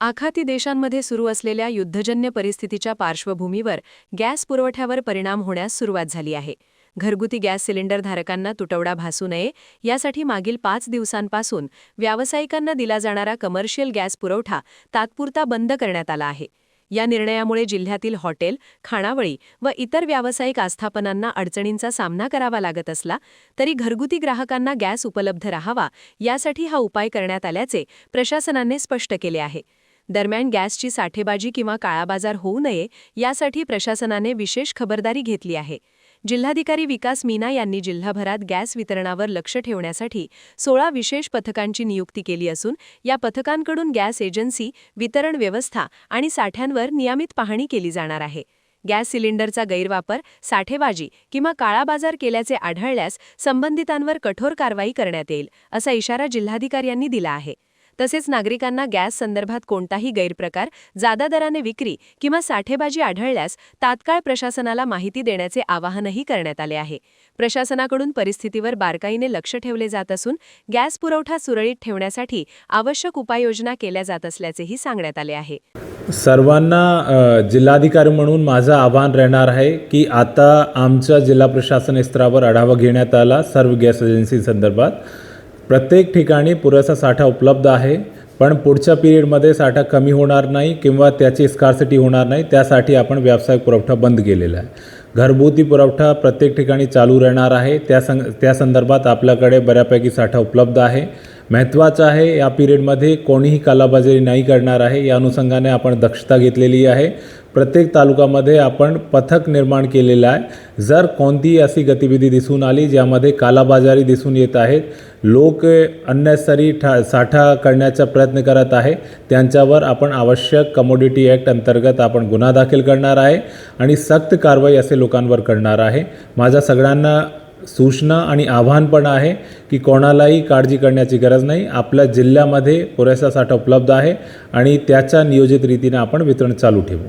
आखाती देशांमध्ये सुरू असलेल्या युद्धजन्य परिस्थितीच्या पार्श्वभूमीवर गॅस पुरवठ्यावर परिणाम होण्यास सुरुवात झाली आहे. घरगुती गॅस सिलेंडर धारकांना तुटवडा भासू नये यासाठी मागील 5 दिवसांपासून व्यावसायिकांना दिला जाणारा कमर्शियल गॅस पुरवठा तात्पुरता बंद करण्यात आला आहे. या निर्णयामुळे जिल्ह्यातील हॉटेल, खाणावळी व इतर व्यावसायिक आस्थापनांना अडचणींचा सामना करावा लागत असला तरी घरगुती ग्राहकांना गॅस उपलब्ध राहावा यासाठी हा उपाय करण्यात आल्याचे प्रशासनाने स्पष्ट केले आहे. दरम्यान गॅसची साठेबाजी किंवा काळाबाजार होऊ नये यासाठी प्रशासनाने विशेष खबरदारी घेतली आहे. जिल्हाधिकारी विकास मीना यांनी जिल्हाभरात गॅस वितरणावर लक्ष ठेवण्यासाठी 16 विशेष पथकांची नियुक्ती केली असून या पथकांकडून गॅस एजन्सी, वितरण व्यवस्था आणि साठ्यांवर नियमित पाहणी केली जाणार आहे. गॅस सिलेंडरचा गैरवापर, साठेबाजी किंवा काळाबाजार केल्याचे आढळल्यास संबंधितांवर कठोर कारवाई करण्यात येईल, असा इशारा जिल्हाधिकाऱ्यांनी दिला आहे. तसेच नागरिकांना गॅस संदर्भात कोणताही गैरप्रकार, जादा दराने विक्री किंवा साठेबाजी आढळल्यास तात्काळ प्रशासनाला माहिती देण्याचे आवाहनही करण्यात आले आहे. प्रशासनाकडून परिस्थितीवर बारकाईने लक्ष ठेवले जात असून गॅस पुरवठा सुरळीत ठेवण्यासाठी आवश्यक उपाययोजना केल्या जात असल्याचेही सांगण्यात आले आहे. सर्वांना जिल्हाधिकारी म्हणून माझं आवाहन राहणार आहे की आता आमच्या जिल्हा प्रशासन स्तरावर आढावा घेण्यात आला सर्व गॅस एजन्सी संदर्भात. प्रत्येक ठिकाणी पुरेसा साठा उपलब्ध आहे, पण पुढच्या पिरियडमध्ये साठा कमी होणार नाही किंवा त्याची स्कार्सिटी होणार नाही, त्यासाठी आपण व्यावसायिक पुरवठा बंद केलेला आहे. घरगुती पुरवठा प्रत्येक ठिकाणी चालू राहणार आहे. त्या संदर्भात आपल्याकडे बऱ्यापैकी साठा उपलब्ध आहे. महत्त्वाचं आहे या पिरियडमध्ये कोणीही कालाबाजारी नाही करणार आहे, या अनुषंगाने आपण दक्षता घेतलेली आहे. प्रत्येक तालुक्यामध्ये आपण पथक निर्माण केलेलं आहे. जर कोणतीही अशी गतिविधी दिसून आली ज्यामध्ये कालाबाजारी दिसून येत आहेत, लोक अननेसरी साठा करण्याचा प्रयत्न करत आहे, त्यांच्यावर आपण आवश्यक कमोडिटी ॲक्ट अंतर्गत आपण गुन्हा दाखल करणार आहे आणि सक्त कारवाई असे लोकांवर करणार आहे. माझ्या सगळ्यांना सूचना आणि आव्हान पण आहे की कोणालाही काळजी करण्याची गरज नाही. आपल्या जिल्ह्यामध्ये पुरेसा साठा उपलब्ध आहे आणि त्याच्या नियोजित रीतीने आपण वितरण चालू ठेवू.